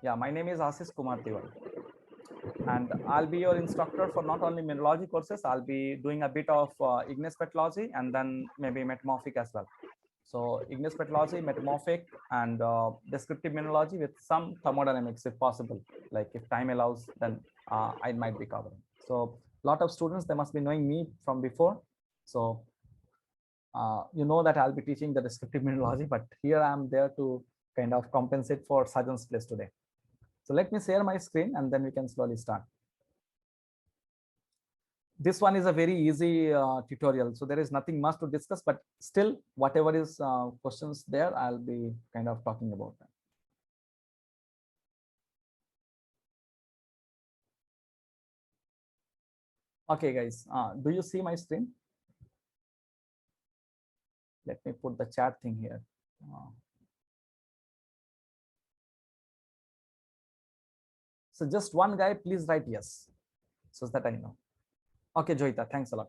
Yeah, my name is Ashish Kumar Tiwari, and I'll be your instructor for not only mineralogy courses. I'll be doing a bit of igneous petrology and then maybe metamorphic as well. So igneous petrology, metamorphic, and descriptive mineralogy with some thermodynamics if possible. Like if time allows, then I might be covering. So a lot of students, they must be knowing me from before. So you know that I'll be teaching the descriptive mineralogy, but here I'm there to kind of compensate for Sajan's place today. So let me share my screen and then we can slowly start. This one is a very easy tutorial, so there is nothing much to discuss, but still whatever is questions there, I'll be kind of talking about them. Okay guys, do you see my screen? Let me put the chat thing here. So just one guy, please write yes, so that I know. Okay, Joita, thanks a lot.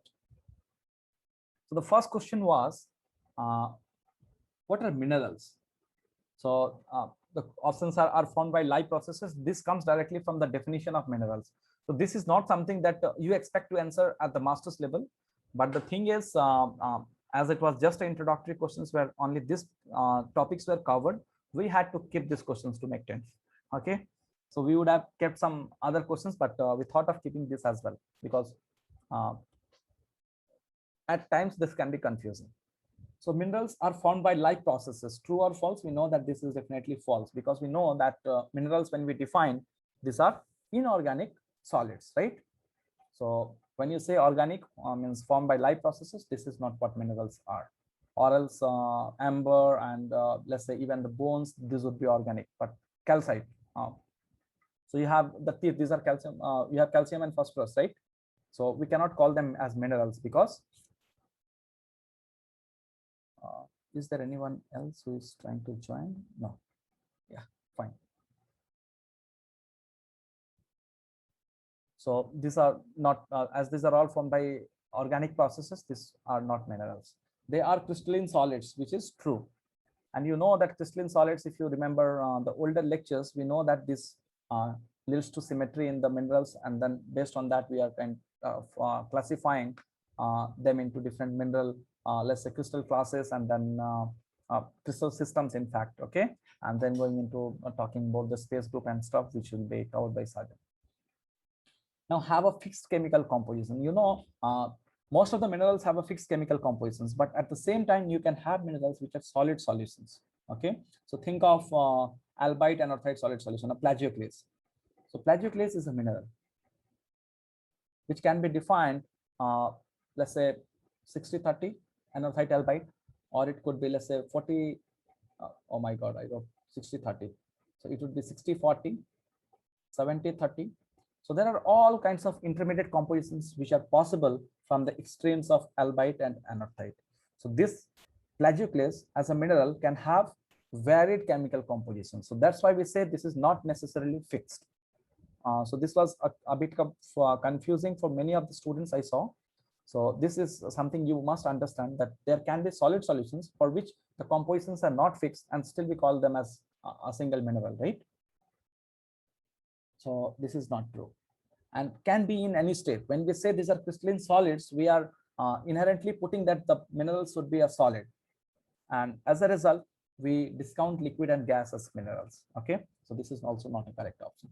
So the first question was, what are minerals? So the options are formed by live processes. This comes directly from the definition of minerals. So this is not something that you expect to answer at the master's level. But the thing is, as it was just introductory questions where only these topics were covered, we had to keep these questions to make 10. Okay. So we would have kept some other questions, but we thought of keeping this as well, because at times this can be confusing. So minerals are formed by live processes. True or false? We know that this is definitely false, because we know that minerals, when we define, these are inorganic solids, right? So when you say organic means formed by live processes, this is not what minerals are. Or else amber and let's say even the bones, these would be organic, but calcite. So you have the teeth, these are calcium, you have calcium and phosphorus, right? So we cannot call them as minerals, because is there anyone else who is trying to join? No. Yeah, fine. So these are not, as these are all formed by organic processes, these are not minerals. They are crystalline solids, which is true. And you know that crystalline solids, if you remember the older lectures, we know that this leads to symmetry in the minerals. And then based on that, we are kind of classifying them into different mineral, let's say crystal classes, and then crystal systems, in fact. Okay. And then going into talking about the space group and stuff, which will be covered by Sajan. Now have a fixed chemical composition. You know, most of the minerals have a fixed chemical compositions, but at the same time, you can have minerals which are solid solutions. Okay. So think of albite anorthite solid solution, a plagioclase. So plagioclase is a mineral which can be defined, let's say 60-30 anorthite albite, or it could be, let's say 40, oh my God, I wrote 60-30. So it would be 60-40, 70-30. So there are all kinds of intermediate compositions which are possible from the extremes of albite and anorthite. So this plagioclase as a mineral can have varied chemical composition. So that's why we say this is not necessarily fixed. So this was a bit confusing for many of the students I saw. So this is something you must understand, that there can be solid solutions for which the compositions are not fixed, and still we call them as a single mineral, right? So this is not true, and can be in any state. When we say these are crystalline solids, we are inherently putting that the minerals should be a solid, and as a result, we discount liquid and gas as minerals. Okay, so this is also not a correct option.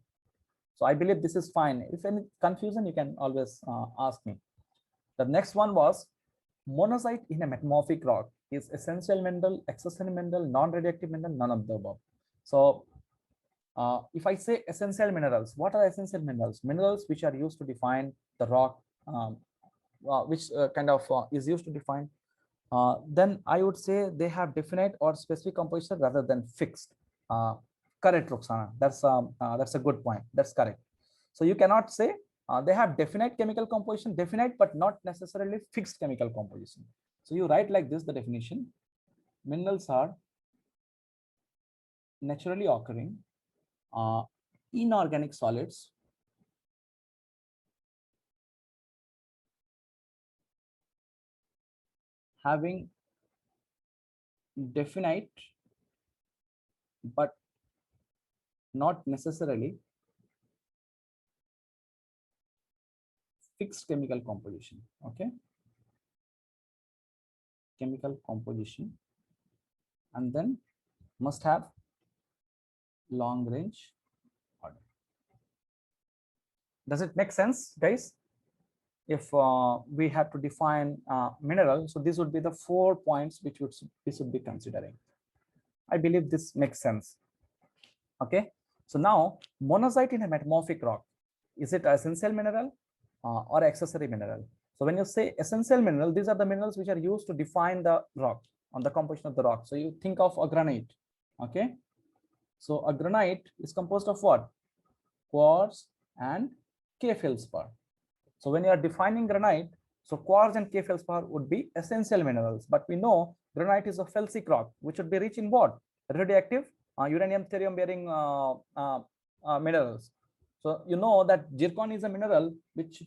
So I believe this is fine. If any confusion, you can always ask me. The next one was, monazite in a metamorphic rock is essential mineral, accessory mineral, non-radioactive mineral, none of the above. So if I say essential minerals, what are essential minerals? Minerals which are used to define the rock, which kind of is used to define. Then I would say they have definite or specific composition rather than fixed. Correct, Roxana. That's a good point. That's correct. So you cannot say they have definite chemical composition, definite but not necessarily fixed chemical composition. So you write like this the definition: minerals are naturally occurring inorganic solids having definite but not necessarily fixed chemical composition. Okay, chemical composition, and then must have long range order. Does it make sense, guys? If we have to define mineral, so these would be the 4 points which we should be considering. I believe this makes sense. Okay, so now monazite in a metamorphic rock, is it essential mineral or accessory mineral? So when you say essential mineral, these are the minerals which are used to define the rock, on the composition of the rock. So you think of a granite. Okay, so a granite is composed of what? Quartz and K feldspar. So when you are defining granite, so quartz and K feldspar would be essential minerals. But we know granite is a felsic rock, which would be rich in what? Radioactive uranium thorium bearing minerals. So you know that zircon is a mineral which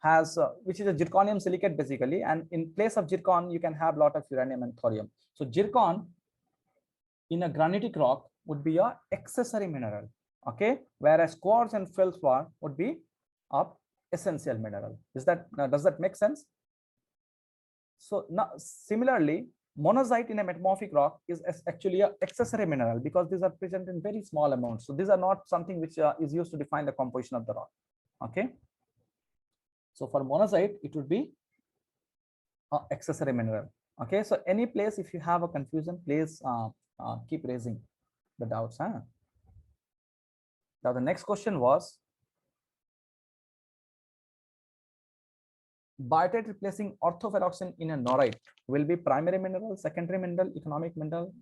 has which is a zirconium silicate basically, and in place of zircon you can have a lot of uranium and thorium. So zircon in a granitic rock would be a accessory mineral. Okay, whereas quartz and feldspar would be a essential mineral. Is that does that make sense? So now similarly, monazite in a metamorphic rock is actually an accessory mineral because these are present in very small amounts. So these are not something which is used to define the composition of the rock. Okay, so for monazite it would be an accessory mineral. Okay, so any place if you have a confusion, please keep raising the doubts. Huh? Now the next question was biotite replacing orthoferoxin in a norite will be primary mineral, secondary mineral, economic mineral.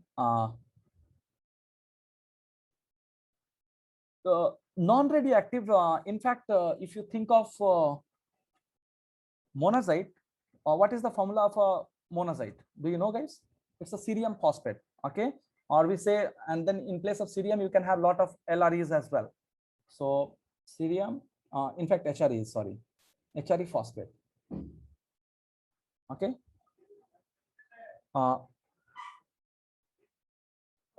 Non-radioactive, in fact, if you think of monazite, what is the formula of monazite? Do you know, guys? It's a cerium phosphate. Okay, or we say, and then in place of cerium you can have a lot of LREs as well. So cerium, in fact HRE, sorry, HRE phosphate. Okay,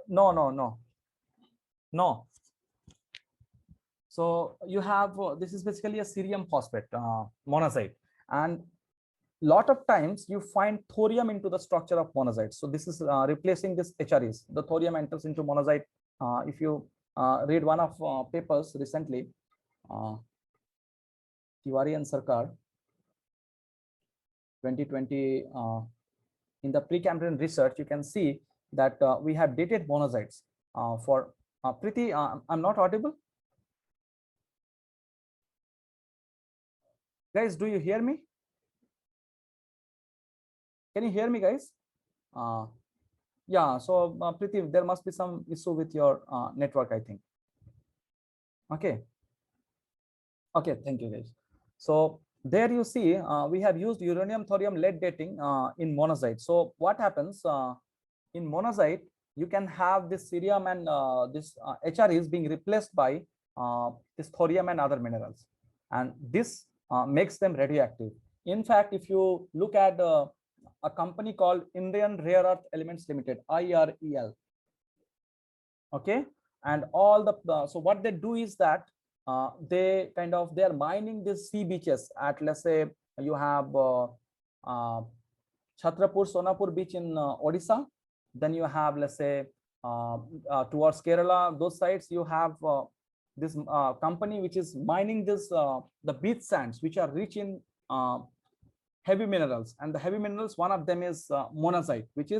no. So you have this is basically a cerium phosphate, monazite, and lot of times you find thorium into the structure of monazite. So this is replacing this HREs. The thorium enters into monazite. If you read one of papers recently, Tiwari and Sarkar, 2020, in the Precambrian research, you can see that we have dated monazites for Priti. I'm not audible. Guys, do you hear me? Can you hear me, guys? Yeah, so Priti, there must be some issue with your network, I think. Okay. Okay, thank you, guys. So there you see, we have used uranium thorium lead dating in monazite. So what happens in monazite, you can have this cerium and this HREs being replaced by this thorium and other minerals, and this makes them radioactive. In fact, if you look at a company called Indian Rare Earth Elements Limited, IREL, okay, and all the so what they do is that they are mining these sea beaches at, let's say you have Chhatrapur Sonapur beach in Odisha, then you have, let's say towards Kerala, those sites you have this company which is mining this the beach sands which are rich in heavy minerals, and the heavy minerals, one of them is monazite, which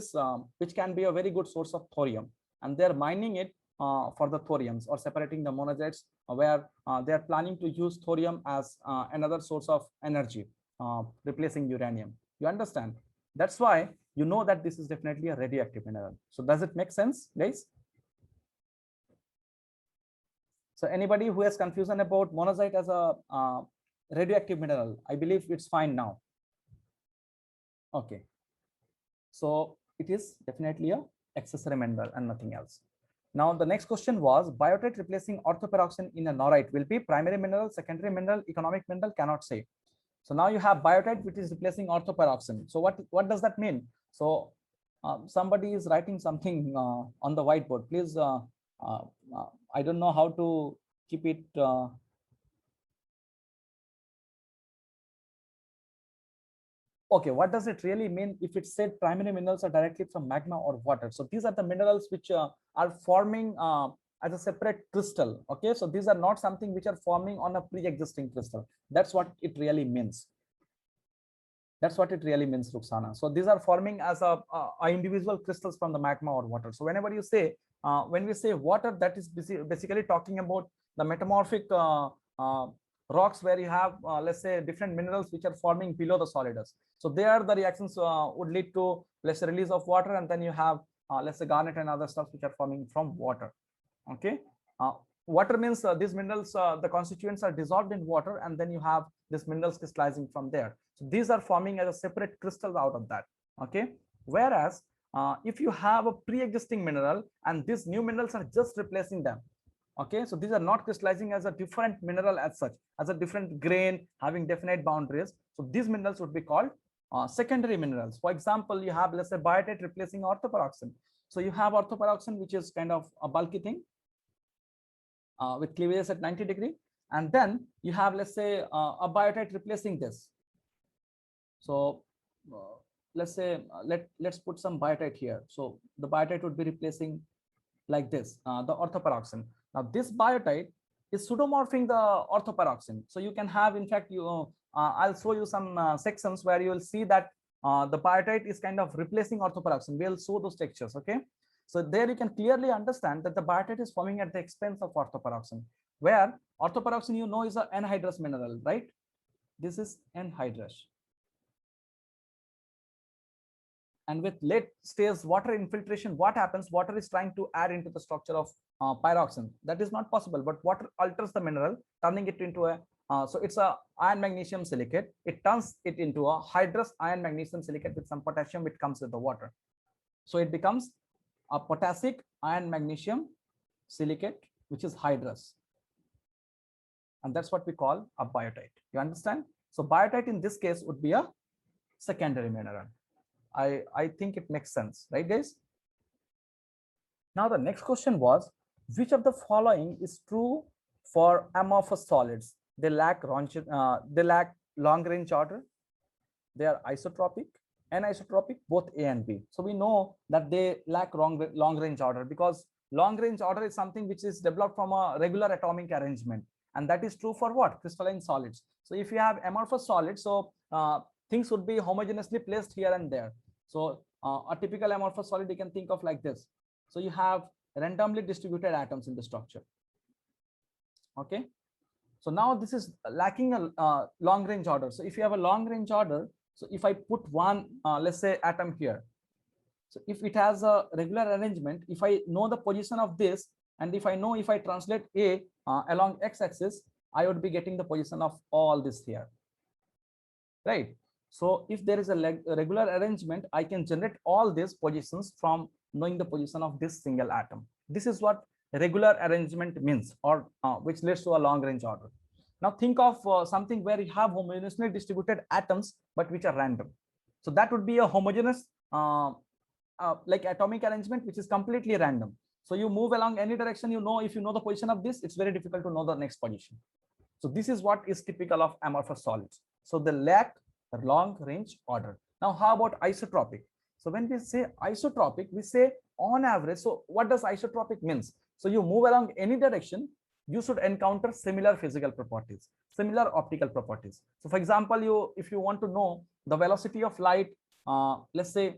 can be a very good source of thorium, and they're mining it for the thoriums or separating the monazites, where they are planning to use thorium as another source of energy, replacing uranium. You understand? That's why you know that this is definitely a radioactive mineral. So does it make sense, guys? So anybody who has confusion about monazite as a radioactive mineral, I believe it's fine now. Okay, so it is definitely a accessory mineral and nothing else. Now the next question was biotite replacing orthoperoxine in a norite will be primary mineral, secondary mineral, economic mineral, cannot say. So now you have biotite which is replacing orthoperoxine. So what does that mean? So somebody is writing something on the whiteboard. Please uh, I don't know how to keep it. Okay, what does it really mean if it said primary minerals are directly from magma or water? So these are the minerals which are forming as a separate crystal. Okay, so these are not something which are forming on a pre-existing crystal. That's what it really means. That's what it really means, Ruxana. So these are forming as a individual crystals from the magma or water. So whenever you say, when we say water, that is basically talking about the metamorphic rocks where you have, let's say, different minerals which are forming below the solidus. So there the reactions would lead to, let's say, release of water, and then you have, let's say, garnet and other stuff which are forming from water. Okay. Water means these minerals, the constituents are dissolved in water, and then you have these minerals crystallizing from there. So these are forming as a separate crystal out of that. Okay. Whereas if you have a pre-existing mineral and these new minerals are just replacing them. Okay, so these are not crystallizing as a different mineral as such, as a different grain having definite boundaries. So these minerals would be called secondary minerals. For example, you have, let's say, biotite replacing orthopyroxene. So you have orthopyroxene, which is kind of a bulky thing with cleavages at 90 degree, and then you have, let's say, a biotite replacing this. So let's say let's put some biotite here. So the biotite would be replacing like this, the orthopyroxene. Now this biotite is pseudomorphing the orthopyroxene. So you can have, in fact, I'll show you some sections where you will see that the biotite is kind of replacing orthopyroxene. We'll show those textures. Okay. So there you can clearly understand that the biotite is forming at the expense of orthopyroxene, where orthopyroxene, you know, is an anhydrous mineral, right? This is anhydrous. And with late stage water infiltration, what happens? Water is trying to add into the structure of pyroxene. That is not possible, but water alters the mineral, turning it into a, so it's a iron magnesium silicate. It turns it into a hydrous iron magnesium silicate with some potassium, which comes with the water. So it becomes a potassic iron magnesium silicate, which is hydrous. And that's what we call a biotite. You understand? So biotite in this case would be a secondary mineral. I think it makes sense, right, guys? Now the next question was, which of the following is true for amorphous solids? They lack long range order. They are isotropic, anisotropic, both A and B. So we know that they lack long range order, because long range order is something which is developed from a regular atomic arrangement, and that is true for what? Crystalline solids. So if you have amorphous solids, so things would be homogeneously placed here and there. So a typical amorphous solid you can think of like this. So you have randomly distributed atoms in the structure. Okay. So now this is lacking a long range order. So if you have a long range order, so if I put one, let's say, atom here, so if it has a regular arrangement, if I know the position of this, and if I know, if I translate A along x-axis, I would be getting the position of all this here, right? So if there is a regular arrangement, I can generate all these positions from knowing the position of this single atom. This is what regular arrangement means, or which leads to a long range order. Now think of something where you have homogeneously distributed atoms, but which are random. So that would be a homogeneous like atomic arrangement, which is completely random. So you move along any direction, you know, if you know the position of this, it's very difficult to know the next position. So this is what is typical of amorphous solids. So they lack a long range order. Now, how about isotropic? So when we say isotropic, we say on average. So what does isotropic means? So you move along any direction, you should encounter similar physical properties, similar optical properties. So for example, if you want to know the velocity of light, let's say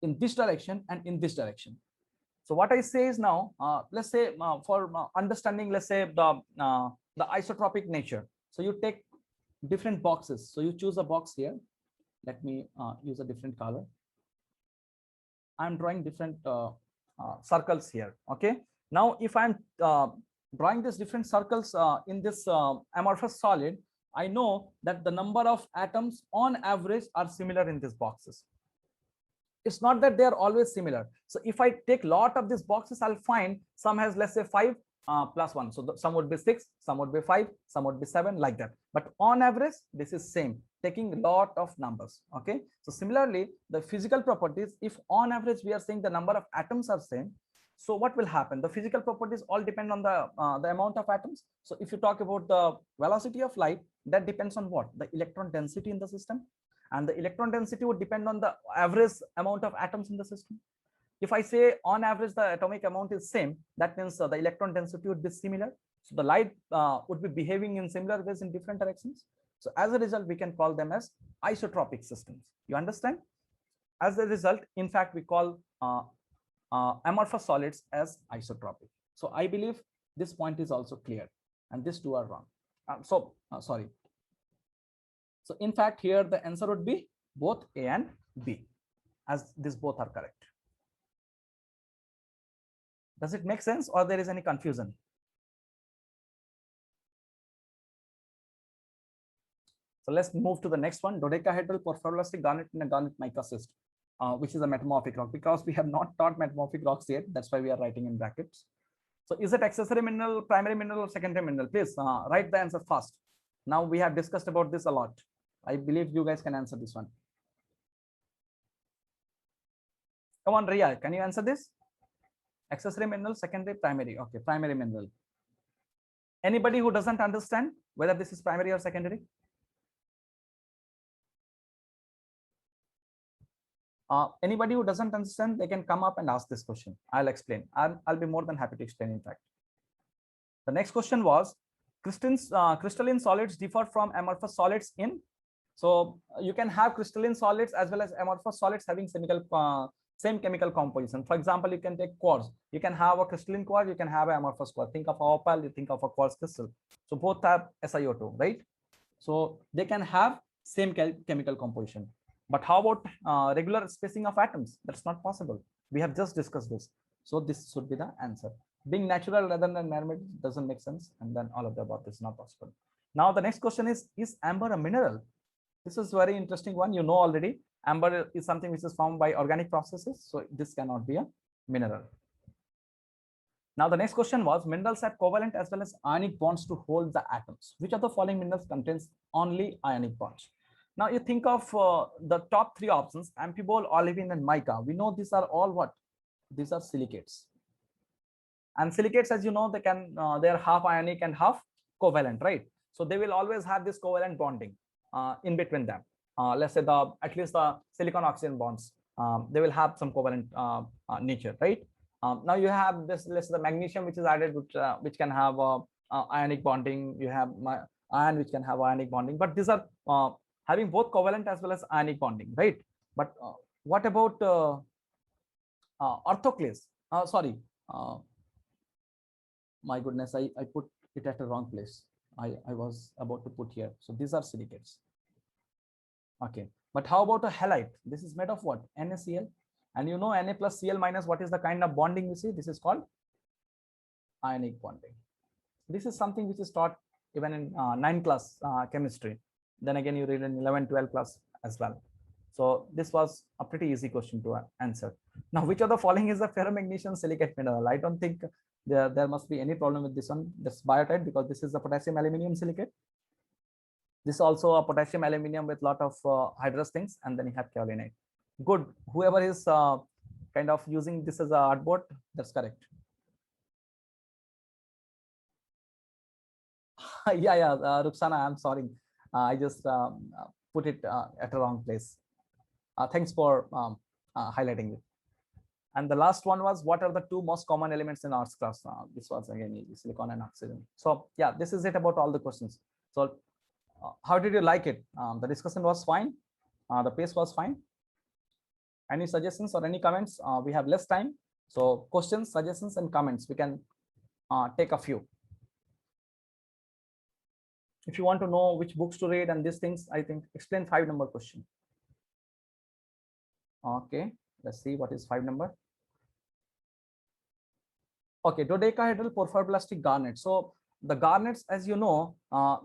in this direction and in this direction. So what I say is now, let's say for understanding, let's say the isotropic nature. So you take different boxes. So you choose a box here. Let me use a different color. I'm drawing different circles here. Okay. Now, if I'm drawing these different circles in this amorphous solid, I know that the number of atoms on average are similar in these boxes. It's not that they are always similar. So if I take lot of these boxes, I'll find some has, let's say, 5 plus 1. So some would be 6, some would be 5, some would be 7, like that. But on average, this is same, taking a lot of numbers. Okay. So similarly, the physical properties, if on average we are saying the number of atoms are same, So what will happen? The physical properties all depend on the amount of atoms. So if you talk about the velocity of light, that depends on what? The electron density in the system. And the electron density would depend on the average amount of atoms in the system. If I say on average the atomic amount is same, that means the electron density would be similar. So the light would be behaving in similar ways in different directions. So as a result, we can call them as isotropic systems. You understand? As a result, in fact, we call amorphous solids as isotropic. So I believe this point is also clear, and these two are wrong. Sorry. So in fact, here the answer would be both A and B, as these both are correct. Does it make sense, or there is any confusion? So let's move to the next one, dodecahedral porphyroblastic garnet in a garnet mica cyst, which is a metamorphic rock. Because we have not taught metamorphic rocks yet, that's why we are writing in brackets. So is it accessory mineral, primary mineral, or secondary mineral? Please write the answer fast. Now we have discussed about this a lot. I believe you guys can answer this one. Come on, Ria, can you answer this? Accessory mineral, secondary, primary. Okay, primary mineral. Anybody who doesn't understand whether this is primary or secondary? Anybody who doesn't understand, they can come up and ask this question. I'll explain. I'll be more than happy to explain, in fact. The next question was, crystalline solids differ from amorphous solids in. So you can have crystalline solids as well as amorphous solids having same chemical composition. For example, you can take quartz. You can have a crystalline quartz, you can have an amorphous quartz. Think of a opal, you think of a quartz crystal. So both have SiO2, right? So they can have same chemical composition. But how about regular spacing of atoms? That's not possible. We have just discussed this. So this should be the answer. Being natural rather than man-made doesn't make sense. And then all of the above is not possible. Now the next question is amber a mineral? This is very interesting one. You know already, amber is something which is formed by organic processes. So this cannot be a mineral. Now the next question was, minerals have covalent as well as ionic bonds to hold the atoms. Which of the following minerals contains only ionic bonds? Now you think of the top three options, amphibole, olivine, and mica. We know these are all what? These are silicates. And silicates, as you know, they are half ionic and half covalent, right? So they will always have this covalent bonding in between them. Let's say at least the silicon oxygen bonds, they will have some covalent nature, right? Now you have this, let's say the magnesium, which is added, which can have ionic bonding. You have iron, which can have ionic bonding, but these are having both covalent as well as ionic bonding, right? But what about orthoclase? Sorry, my goodness, I put it at the wrong place. I was about to put here. So these are silicates. Okay, but how about a halide? This is made of what? NaCl. And you know Na plus Cl minus, what is the kind of bonding we see? This is called ionic bonding. This is something which is taught even in 9th class chemistry. Then again, you read in 11, 12 class as well. So this was a pretty easy question to answer. Now, which of the following is a ferromagnesium silicate mineral? I don't think there must be any problem with this one. This biotite, because this is a potassium aluminum silicate. This is also a potassium aluminum with a lot of hydrous things, and then you have kaolinite. Good. Whoever is kind of using this as a artboard, that's correct. yeah, Ruxana, I'm sorry. I just put it at the wrong place. Thanks for highlighting it. And the last one was, what are the two most common elements in arts class? This was again easy, silicon and oxygen. So yeah, this is it about all the questions. So how did you like it? The discussion was fine. The pace was fine. Any suggestions or any comments? We have less time. So questions, suggestions, and comments, we can take a few. If you want to know which books to read and these things, I think explain 5 number question. Okay, let's see what is 5 number. Okay, dodecahedral porphyroblastic garnet. So the garnets, as you know,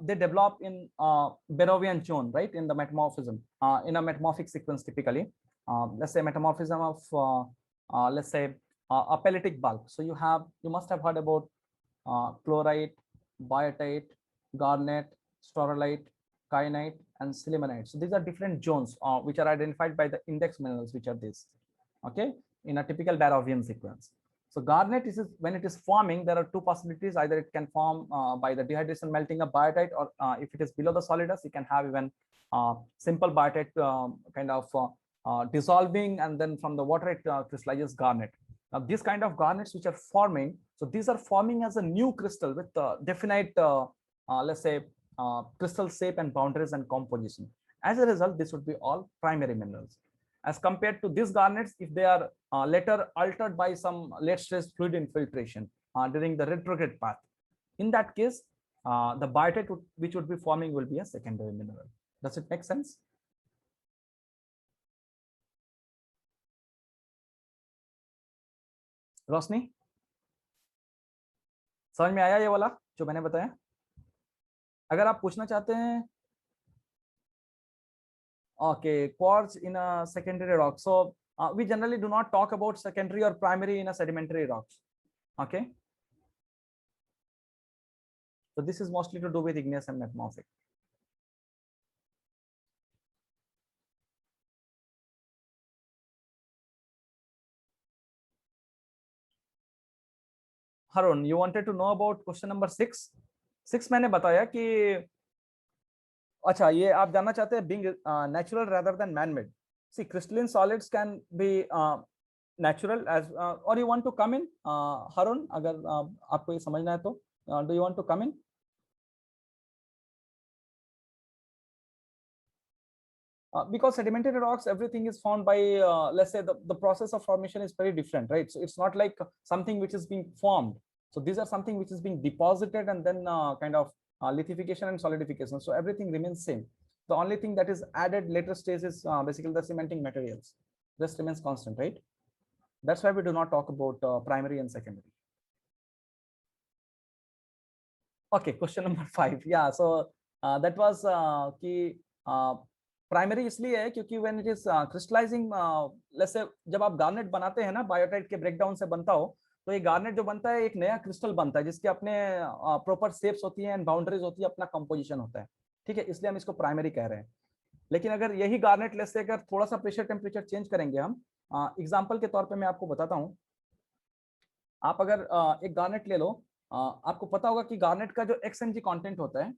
they develop in Barrovian zone, right? In the metamorphism, in a metamorphic sequence typically. Let's say metamorphism of, let's say, a pellitic bulk. So you must have heard about chlorite, biotite, garnet, staurolite, kyanite, and sillimanite. So these are different zones which are identified by the index minerals, which are these, okay, in a typical Barrovian sequence. So garnet is when it is forming, there are two possibilities. Either it can form by the dehydration melting of biotite, or if it is below the solidus, you can have even simple biotite kind of dissolving, and then from the water it crystallizes garnet. Now these kind of garnets which are forming, so these are forming as a new crystal with definite let's say crystal shape and boundaries and composition. As a result, this would be all primary minerals, as compared to these garnets if they are later altered by some late stage fluid infiltration during the retrograde path. In that case, the biotite which would be forming will be a secondary mineral. Does it make sense? रोशनी, समझ में आया ये वाला जो मैंने बताया? अगर आप पूछना चाहते हैं, okay, quartz in a secondary rock. So we generally do not talk about secondary or primary in a sedimentary rocks. Okay, so this is mostly to do with igneous and metamorphic. Harun, you wanted to know about question number 6? 6 मैंने बताया कि अच्छा, ये आप जानना चाहते हैं being natural rather than man-made. See, crystalline solids can be natural as or you want to come in, Harun, अगर आपको ये समझना है तो do you want to come in? Because sedimentary rocks, everything is formed by let's say the process of formation is very different, right? So it's not like something which is being formed. So these are something which is being deposited and then kind of lithification and solidification. So everything remains same. The only thing that is added later stage is basically the cementing materials. This remains constant, right? That's why we do not talk about primary and secondary. Okay, question number 5. Yeah, so that was कि primary इसलिए है क्योंकि when it is crystallizing, let's say जब आप garnet बनाते हैं ना, biotite के ब्रेकडाउन से बनता हो, तो ये गार्नेट जो बनता है एक नया क्रिस्टल बनता है जिसके अपने प्रॉपर शेप्स होती हैं एंड बाउंड्रीज होती है, अपना कंपोजिशन होता है, ठीक है, इसलिए हम इसको प्राइमरी कह रहे हैं. लेकिन अगर यही गार्नेट लेट्स से अगर थोड़ा सा प्रेशर टेम्परेचर चेंज करेंगे हम, एग्जांपल के तौर पे मैं आपको बताता हूँ. आप अगर एक गार्नेट ले लो, आपको पता होगा कि गार्नेट का जो XMG कंटेंट होता है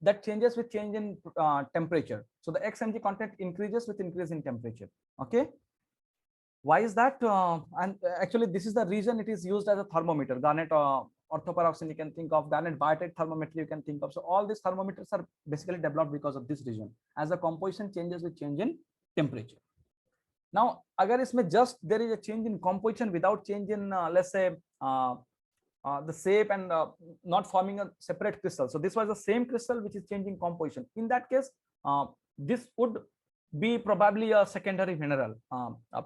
that changes with change in temperature. So the XMG content increases with increase in temperature. Okay, why is that? And actually this is the reason it is used as a thermometer. Garnet orthoperoxene, you can think of. Garnet biotite thermometer, you can think of. So all these thermometers are basically developed because of this reason, as the composition changes with change in temperature. Now agar isme just there is a change in composition without change in let's say the shape and not forming a separate crystal. So this was the same crystal which is changing composition. In that case, this would be probably a secondary mineral,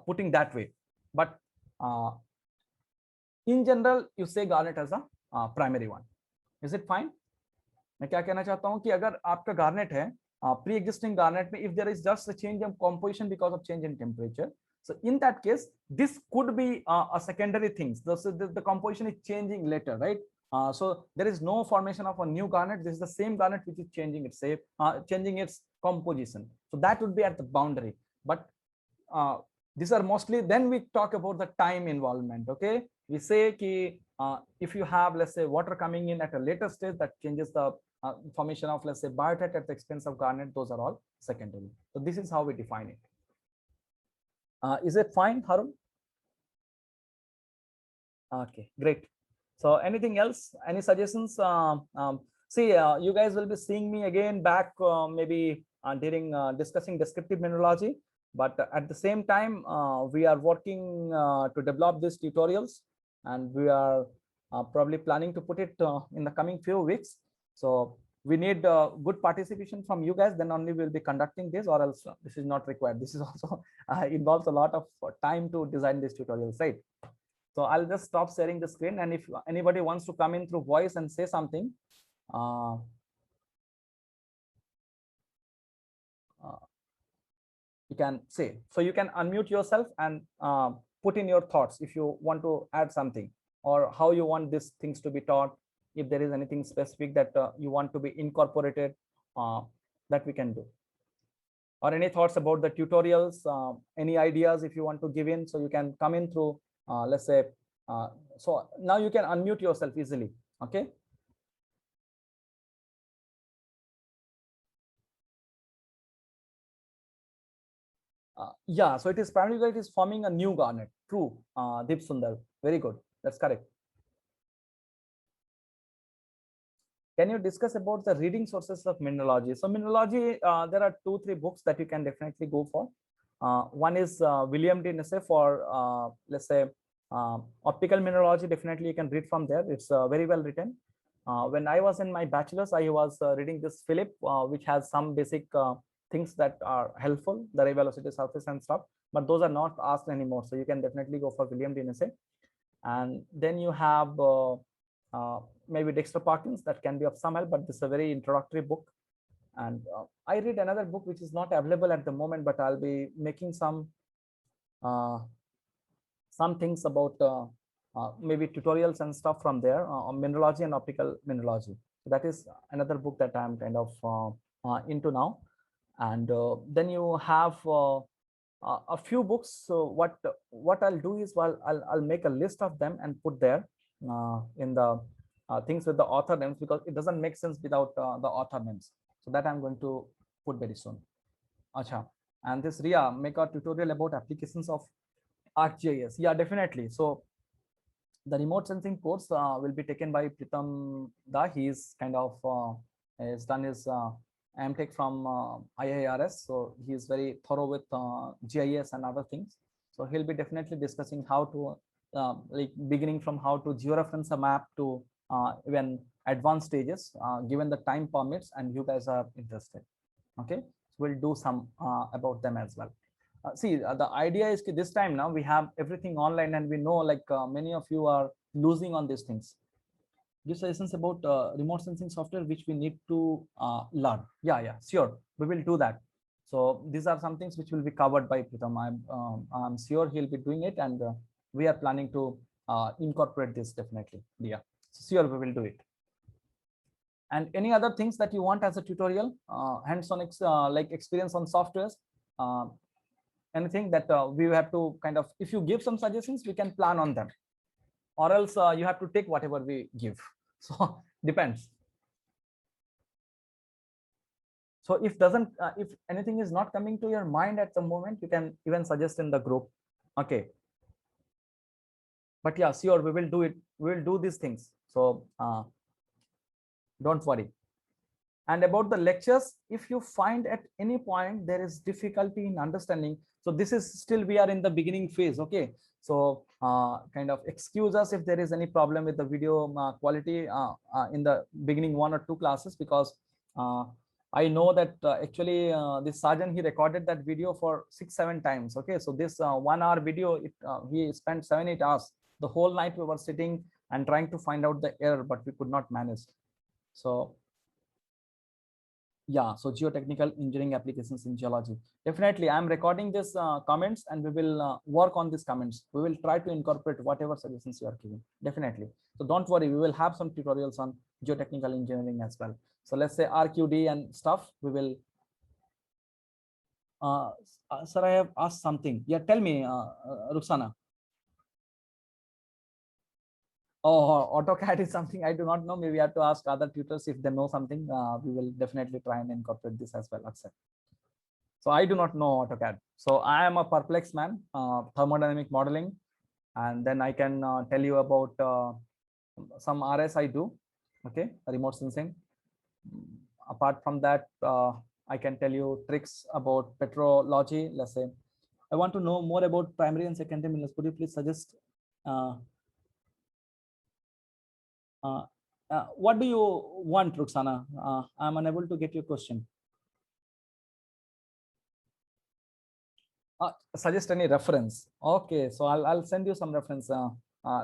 putting that way. But in general, you say garnet as a primary one. Is it fine? मैं क्या कहना चाहता हूँ कि अगर आपका garnet है, pre-existing garnet में, if there is just a change in composition because of change in temperature, so in that case, this could be a secondary thing. The composition is changing later, right? So there is no formation of a new garnet. This is the same garnet which is changing its shape, changing its composition. So that would be at the boundary. But these are mostly, then we talk about the time involvement. Okay, we say ki, if you have, let's say, water coming in at a later stage, that changes the formation of, let's say, biotite at the expense of garnet. Those are all secondary. So this is how we define it. Is it fine, Harun? Okay, great. So anything else? Any suggestions? See, you guys will be seeing me again back maybe during discussing descriptive mineralogy. But at the same time, we are working to develop these tutorials, and we are probably planning to put it in the coming few weeks. So we need good participation from you guys, then only we'll be conducting this, or else this is not required. This is also involves a lot of time to design these tutorials, right? So I'll just stop sharing the screen, and if anybody wants to come in through voice and say something, you can say. So you can unmute yourself and put in your thoughts if you want to add something, or how you want these things to be taught. If there is anything specific that you want to be incorporated, that we can do. Or any thoughts about the tutorials, any ideas if you want to give in, so you can come in through let's say, so now you can unmute yourself easily. Okay. Yeah, so it is primarily it is forming a new garnet. True, Deep Sundar. Very good. That's correct. Can you discuss about the reading sources of mineralogy? So mineralogy, there are 2-3 books that you can definitely go for. One is William D. Nesse for, let's say, optical mineralogy. Definitely you can read from there. It's very well written. When I was in my bachelor's, I was reading this Philip, which has some basic things that are helpful, the ray velocity surface and stuff, but those are not asked anymore. So you can definitely go for William D. Nesse. And then you have maybe Dexter Parkins, that can be of some help, but this is a very introductory book. And I read another book which is not available at the moment, but I'll be making some things about maybe tutorials and stuff from there on mineralogy and optical mineralogy. So that is another book that I'm kind of into now. And then you have a few books. So what I'll do is, well, I'll make a list of them and put there in the things with the author names, because it doesn't make sense without the author names. So that I'm going to put very soon. Acha. And this Ria, make a tutorial about applications of ArcGIS. Yeah, definitely. So the remote sensing course will be taken by Pritam Da. He is kind of has done his MTech from IIRS. So he is very thorough with GIS and other things. So he'll be definitely discussing how to like beginning from how to georeference a map to even advanced stages, given the time permits and you guys are interested. Okay, so we'll do some about them as well. See, the idea is this time now we have everything online, and we know like many of you are losing on these things. Give suggestions about remote sensing software which we need to learn. Yeah, sure, we will do that. So these are some things which will be covered by Pritam. I'm sure he'll be doing it, and we are planning to incorporate this definitely. Yeah, sure, we will do it. And any other things that you want as a tutorial, hands-on like experience on softwares, anything that we have to kind of, if you give some suggestions, we can plan on them, or else you have to take whatever we give. So depends. So if if anything is not coming to your mind at the moment, you can even suggest in the group. Okay, but yeah, sure, we will do it. We will do these things. So don't worry. And about the lectures, if you find at any point there is difficulty in understanding, so this is still, we are in the beginning phase. Okay, so kind of excuse us if there is any problem with the video quality in the beginning 1 or 2 classes, because I know that actually this Sajan, he recorded that video for 6-7 times. Okay, so this 1 hour video, we spent 7-8 hours. The whole night we were sitting and trying to find out the error, but we could not manage. So yeah, so geotechnical engineering applications in geology. Definitely, I'm recording this comments, and we will work on these comments. We will try to incorporate whatever suggestions you are giving. Definitely. So don't worry, we will have some tutorials on geotechnical engineering as well. So let's say RQD and stuff, we will. Sir, I have asked something. Yeah, tell me, Ruxana. Oh, AutoCAD is something I do not know. Maybe I have to ask other tutors if they know something. We will definitely try and incorporate this as well. Accept. So I do not know AutoCAD. So I am a perplexed man, thermodynamic modeling, and then I can tell you about some RS I do. Okay, remote sensing. Apart from that, I can tell you tricks about petrology. Let's say I want to know more about primary and secondary minerals. Could you please suggest? What do you want, Ruxana? I'm unable to get your question. Suggest any reference. Okay, so I'll send you some reference.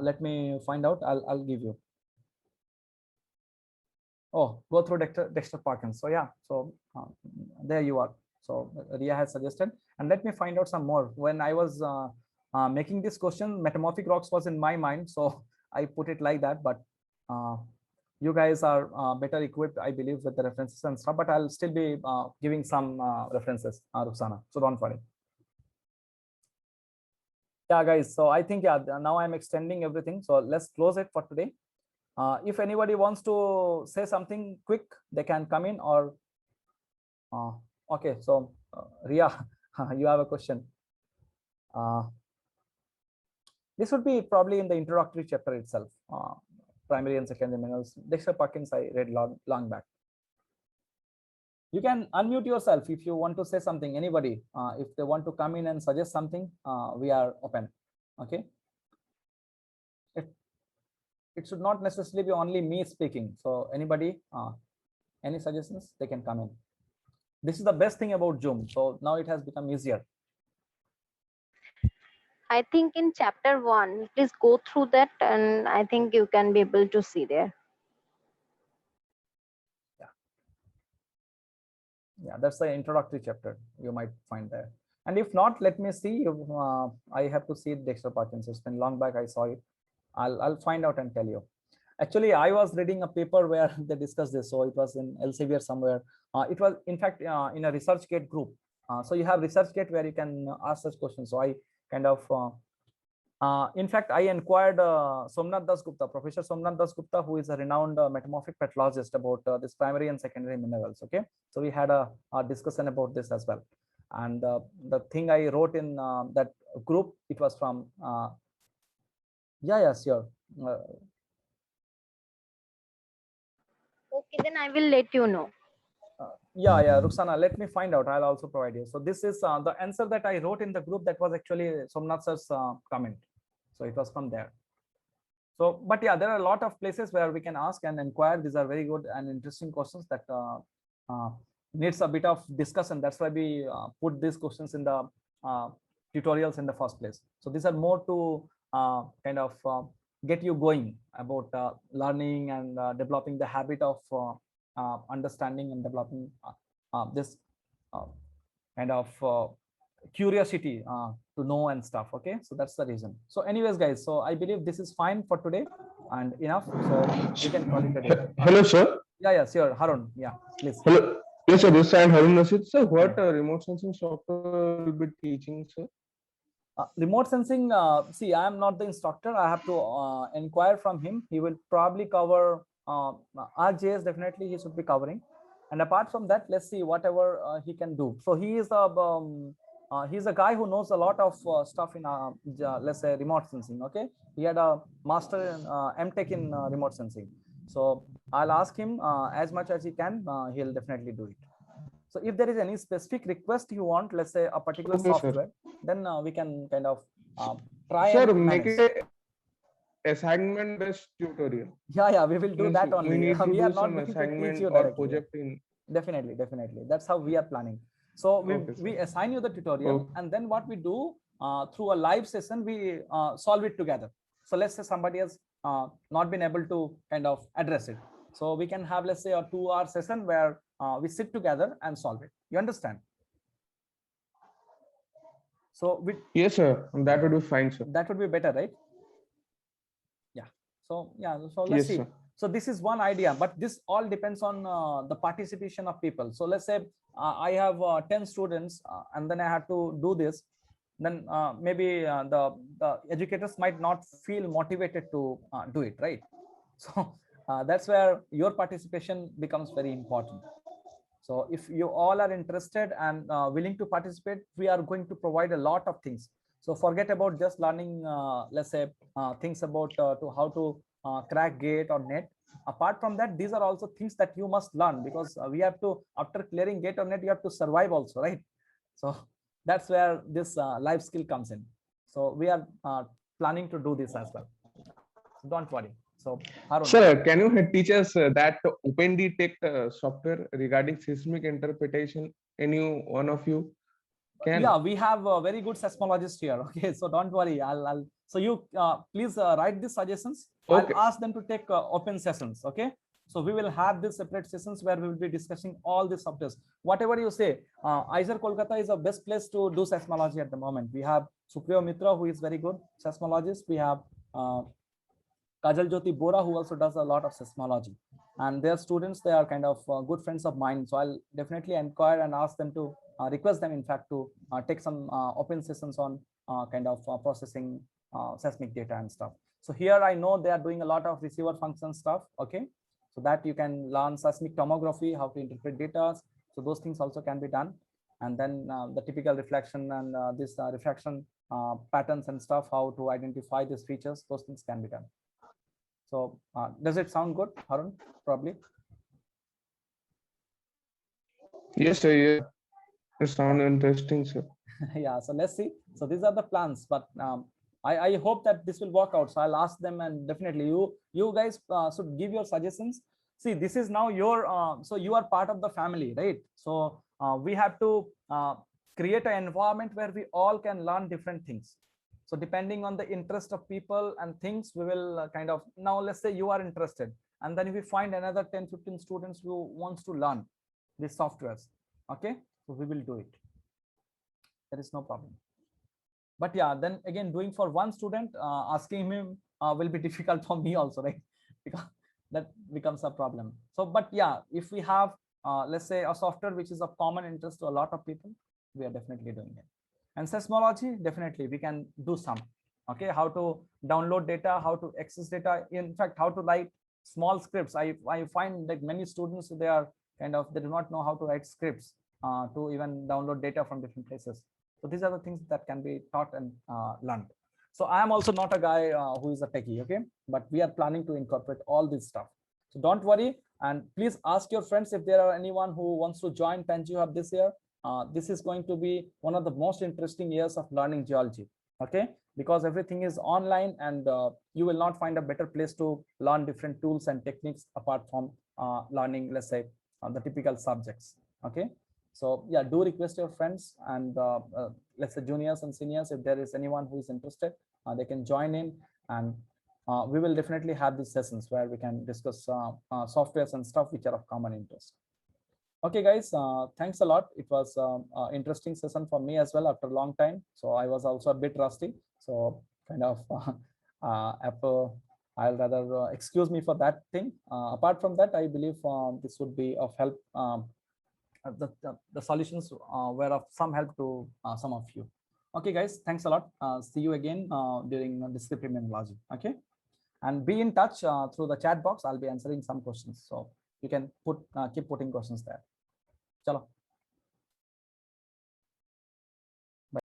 Let me find out. I'll give you. Oh, go through Dexter Parkins. So yeah, so there you are. So Ria has suggested, and let me find out some more. When I was making this question, metamorphic rocks was in my mind, so I put it like that. But you guys are better equipped, I believe, with the references and stuff. But I'll still be giving some references, Ruxana. So don't worry. Yeah, guys. So I think, yeah, now I'm extending everything. So let's close it for today. If anybody wants to say something quick, they can come in or, okay. So Ria, you have a question. This would be probably in the introductory chapter itself, primary and secondary minerals. Dexter Perkins, I read long back. You can unmute yourself if you want to say something. Anybody, if they want to come in and suggest something, we are open. Okay. It should not necessarily be only me speaking. So anybody, any suggestions, they can come in. This is the best thing about Zoom. So now it has become easier. I think in chapter 1, please go through that, and I think you can be able to see there. Yeah, that's the introductory chapter you might find there. And if not, let me see. I have to see Dexter Perkins. It's been long back I saw it. I'll find out and tell you. Actually, I was reading a paper where they discussed this. So it was in Elsevier somewhere. It was, in fact, in a ResearchGate group. So you have ResearchGate where you can ask such questions. So I kind of, in fact, I inquired Somnath Dasgupta, Professor Somnath Dasgupta, who is a renowned metamorphic petrologist, about this primary and secondary minerals. Okay, so we had a discussion about this as well. And the thing I wrote in that group, it was from, yeah, sure. Okay, then I will let you know. Yeah, Ruxana, let me find out. I'll also provide you. So this is the answer that I wrote in the group. That was actually Somnath sir's comment. So it was from there. So, but yeah, there are a lot of places where we can ask and inquire. These are very good and interesting questions that needs a bit of discussion. That's why we put these questions in the tutorials in the first place. So these are more to kind of get you going about learning and developing the habit of understanding and developing this kind of curiosity to know and stuff. Okay, so that's the reason. So anyways, guys, so I believe this is fine for today and enough. So we can call it a day. Hello, sir. Yeah, sure. Harun, yeah, please. Hello. Yes, sir. This is Harun Rashid. Sir, what remote sensing software will be teaching, sir? Remote sensing, see, I am not the instructor. I have to inquire from him. He will probably cover RJS. Definitely he should be covering. And apart from that, let's see whatever he can do. So he's a guy who knows a lot of stuff in let's say remote sensing. Okay, he had a master in MTech in remote sensing. So I'll ask him as much as he can. He'll definitely do it. So if there is any specific request you want, let's say a particular software, sir, then we can kind of try. Sir, and make it assignment based tutorial. Yeah, we will do that only. We need to we do are not some going to assignment teach you or directly. project in. Definitely. That's how we are planning. So we assign you the tutorial, and then what we do through a live session, we solve it together. So let's say somebody has not been able to kind of address it. So we can have, let's say, a 2-hour session where we sit together and solve it. You understand? So yes, sir. That would be fine, sir. That would be better, right? Yeah. So let's see. Sir. So this is one idea, but this all depends on the participation of people. So let's say I have 10 students and then I have to do this. Then maybe the educators might not feel motivated to do it, right? So that's where your participation becomes very important. So if you all are interested and willing to participate, we are going to provide a lot of things. So forget about just learning, let's say, things about to how to crack gate or net. Apart from that, these are also things that you must learn, because we have to, after clearing gate or net, you have to survive also, right? So that's where this life skill comes in. So we are planning to do this as well. So don't worry. So Harun, sir, can you teach us that OpenDetect software regarding seismic interpretation? Any one of you can? Yeah, we have a very good seismologist here. Okay, so don't worry. I'll so you please write these suggestions. Okay. I'll ask them to take open sessions. Okay, so we will have these separate sessions where we will be discussing all the softwares. Whatever you say, IISER Kolkata is the best place to do seismology at the moment. We have Supriyo Mitra, who is very good seismologist. We have Kajal Jyoti Bora, who also does a lot of seismology, and their students, they are kind of good friends of mine. So I'll definitely inquire and ask them to request them, in fact, to take some open sessions on kind of processing seismic data and stuff. So here I know they are doing a lot of receiver function stuff. Okay, so that you can learn seismic tomography, how to interpret data. So those things also can be done. And then the typical reflection and this refraction patterns and stuff, how to identify these features, those things can be done. So does it sound good, Harun? Probably. Yes, sir. Yeah. It sounds interesting, sir. Yeah, so let's see. So these are the plans, but I hope that this will work out. So I'll ask them, and definitely you guys should give your suggestions. See, this is now your so you are part of the family, right? So we have to create an environment where we all can learn different things. So depending on the interest of people and things, we will kind of, now let's say you are interested, and then if we find another 10-15 students who wants to learn these softwares, okay, so we will do it. There is no problem. But yeah, then again, doing for one student, asking him will be difficult for me also, right? Because that becomes a problem. So, but yeah, if we have, let's say, a software which is of common interest to a lot of people, we are definitely doing it. And seismology, definitely we can do some. Okay, how to download data, how to access data. In fact, how to write small scripts. I find that many students, they are kind of, they do not know how to write scripts to even download data from different places. So these are the things that can be taught and learned. So I am also not a guy who is a techie, okay? But we are planning to incorporate all this stuff. So don't worry, and please ask your friends if there are anyone who wants to join PenGeoHub this year. This is going to be one of the most interesting years of learning geology, okay? Because everything is online, and you will not find a better place to learn different tools and techniques apart from learning, let's say, the typical subjects, okay? So yeah, do request your friends and let's say juniors and seniors, if there is anyone who is interested, they can join in, and we will definitely have these sessions where we can discuss softwares and stuff which are of common interest. Okay, guys, thanks a lot. It was interesting session for me as well after a long time. So I was also a bit rusty. So kind of I'll rather excuse me for that thing. Apart from that, I believe this would be of help. The solutions were of some help to some of you. Okay, guys, thanks a lot. See you again during Discipline and Logic. Okay, and be in touch through the chat box. I'll be answering some questions, so you can keep putting questions there. Chalo.